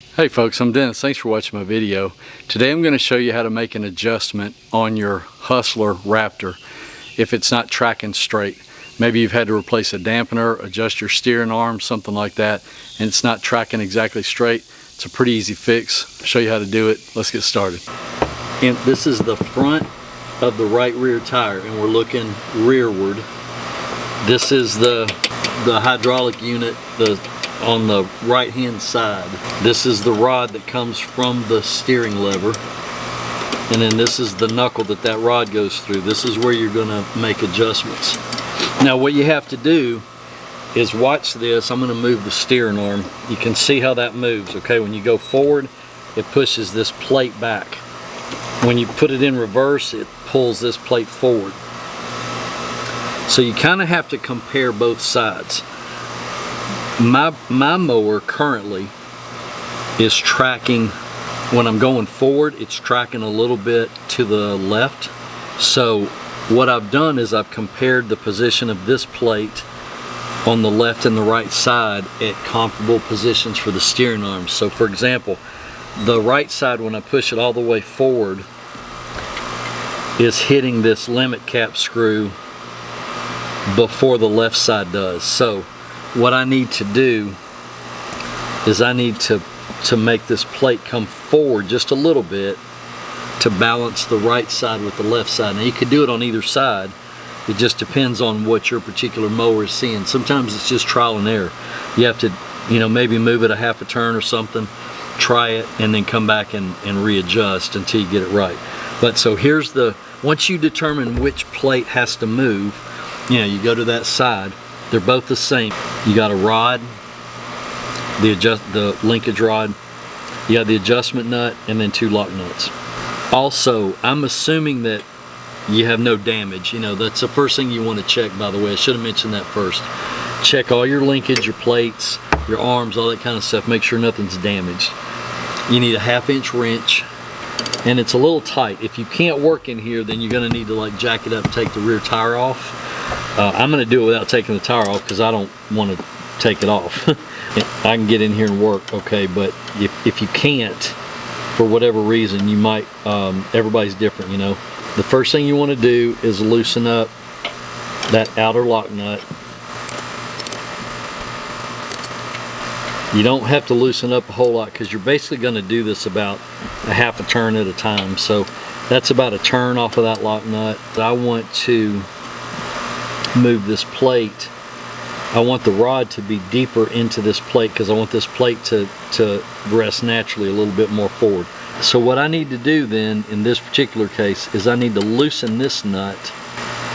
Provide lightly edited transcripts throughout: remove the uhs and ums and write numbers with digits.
Hey folks, I'm Dennis. Thanks for watching my video. Today I'm going to show you how to make an adjustment on your Hustler Raptor if it's not tracking straight. Maybe you've had to replace a dampener, adjust your steering arm, something like that, and it's not tracking exactly straight. It's a pretty easy fix. I'll show you how to do it. Let's get started. And this is the front of the right rear tire, and we're looking rearward. This is the hydraulic unit on the right hand side. This is the rod that comes from the steering lever, and then this is the knuckle that rod goes through. This is where you're going to make adjustments. Now what you have to do is watch this. I'm going to move the steering arm. You can see how that moves. Okay, when you go forward, it pushes this plate back. When you put it in reverse, it pulls this plate forward. So you kind of have to compare both sides. My mower currently is tracking, when I'm going forward, it's tracking a little bit to the left. So what I've done is I've compared the position of this plate on the left and the right side at comparable positions for the steering arms. So for example, the right side, when I push it all the way forward, is hitting this limit cap screw before the left side does. So what I need to do is I need to make this plate come forward just a little bit to balance the right side with the left side. Now you could do it on either side. It just depends on what your particular mower is seeing. Sometimes it's just trial and error. You have to, maybe move it a half a turn or something, try it, and then come back and readjust until you get it right. But so here's once you determine which plate has to move, you go to that side. They're both the same. You got a rod, the linkage rod, you got the adjustment nut, and then 2 lock nuts. Also, I'm assuming that you have no damage. That's the first thing you want to check, by the way. I should have mentioned that first. Check all your linkage, your plates, your arms, all that kind of stuff. Make sure nothing's damaged. You need a 1/2 inch wrench, and it's a little tight. If you can't work in here, then you're going to need to jack it up and take the rear tire off. I'm going to do it without taking the tire off because I don't want to take it off. I can get in here and work, okay, but if you can't, for whatever reason, you might, everybody's different, The first thing you want to do is loosen up that outer lock nut. You don't have to loosen up a whole lot because you're basically going to do this about a 1/2 a turn at a time. So that's about a turn off of that lock nut. I want to move this plate. I want the rod to be deeper into this plate because I want this plate to rest naturally a little bit more forward. So what I need to do then in this particular case is I need to loosen this nut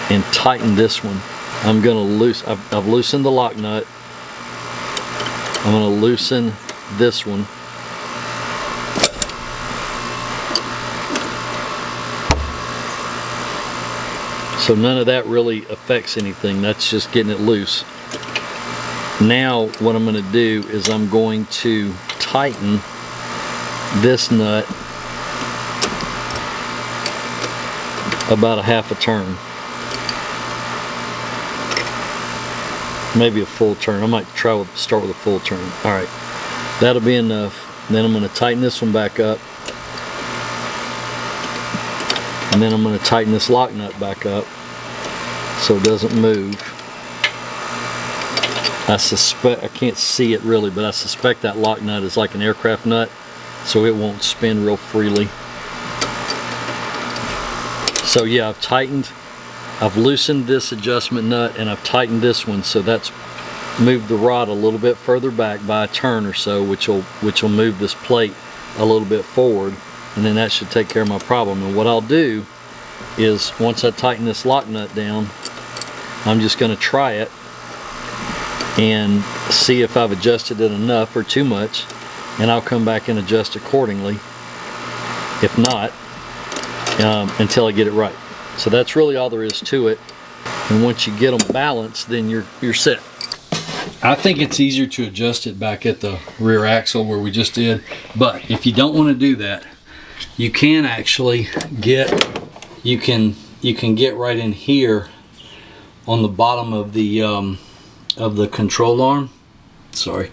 and tighten this one. I'm going to I've loosened the lock nut. I'm going to loosen this one. So none of that really affects anything. That's just getting it loose. Now what I'm going to do is I'm going to tighten this nut about a 1/2 a turn. Maybe a full turn. I might start with a full turn. Alright, that'll be enough. Then I'm going to tighten this one back up. And then I'm going to tighten this lock nut back up so it doesn't move. I suspect, I can't see it really, but I suspect that lock nut is like an aircraft nut, so it won't spin real freely. So yeah, I've loosened this adjustment nut and I've tightened this one, so that's moved the rod a little bit further back by a turn or so, which will move this plate a little bit forward, and then that should take care of my problem. And what I'll do is once I tighten this lock nut down, I'm just going to try it and see if I've adjusted it enough or too much, and I'll come back and adjust accordingly if not, until I get it right. So that's really all there is to it, and once you get them balanced, then you're set. I think it's easier to adjust it back at the rear axle where we just did, but if you don't want to do that, you can actually get right in here on the bottom of the control arm. Sorry.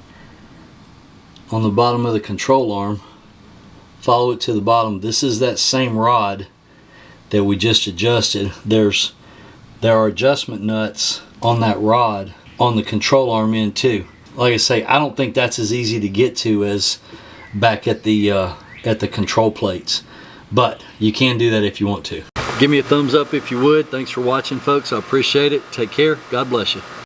on the bottom of the control arm, follow it to the bottom. This is that same rod that we just adjusted. There are adjustment nuts on that rod on the control arm end too. Like I say, I don't think that's as easy to get to as back at the control plates, but you can do that if you want to. Give me a thumbs up if you would. Thanks for watching, folks. I appreciate it. Take care. God bless you.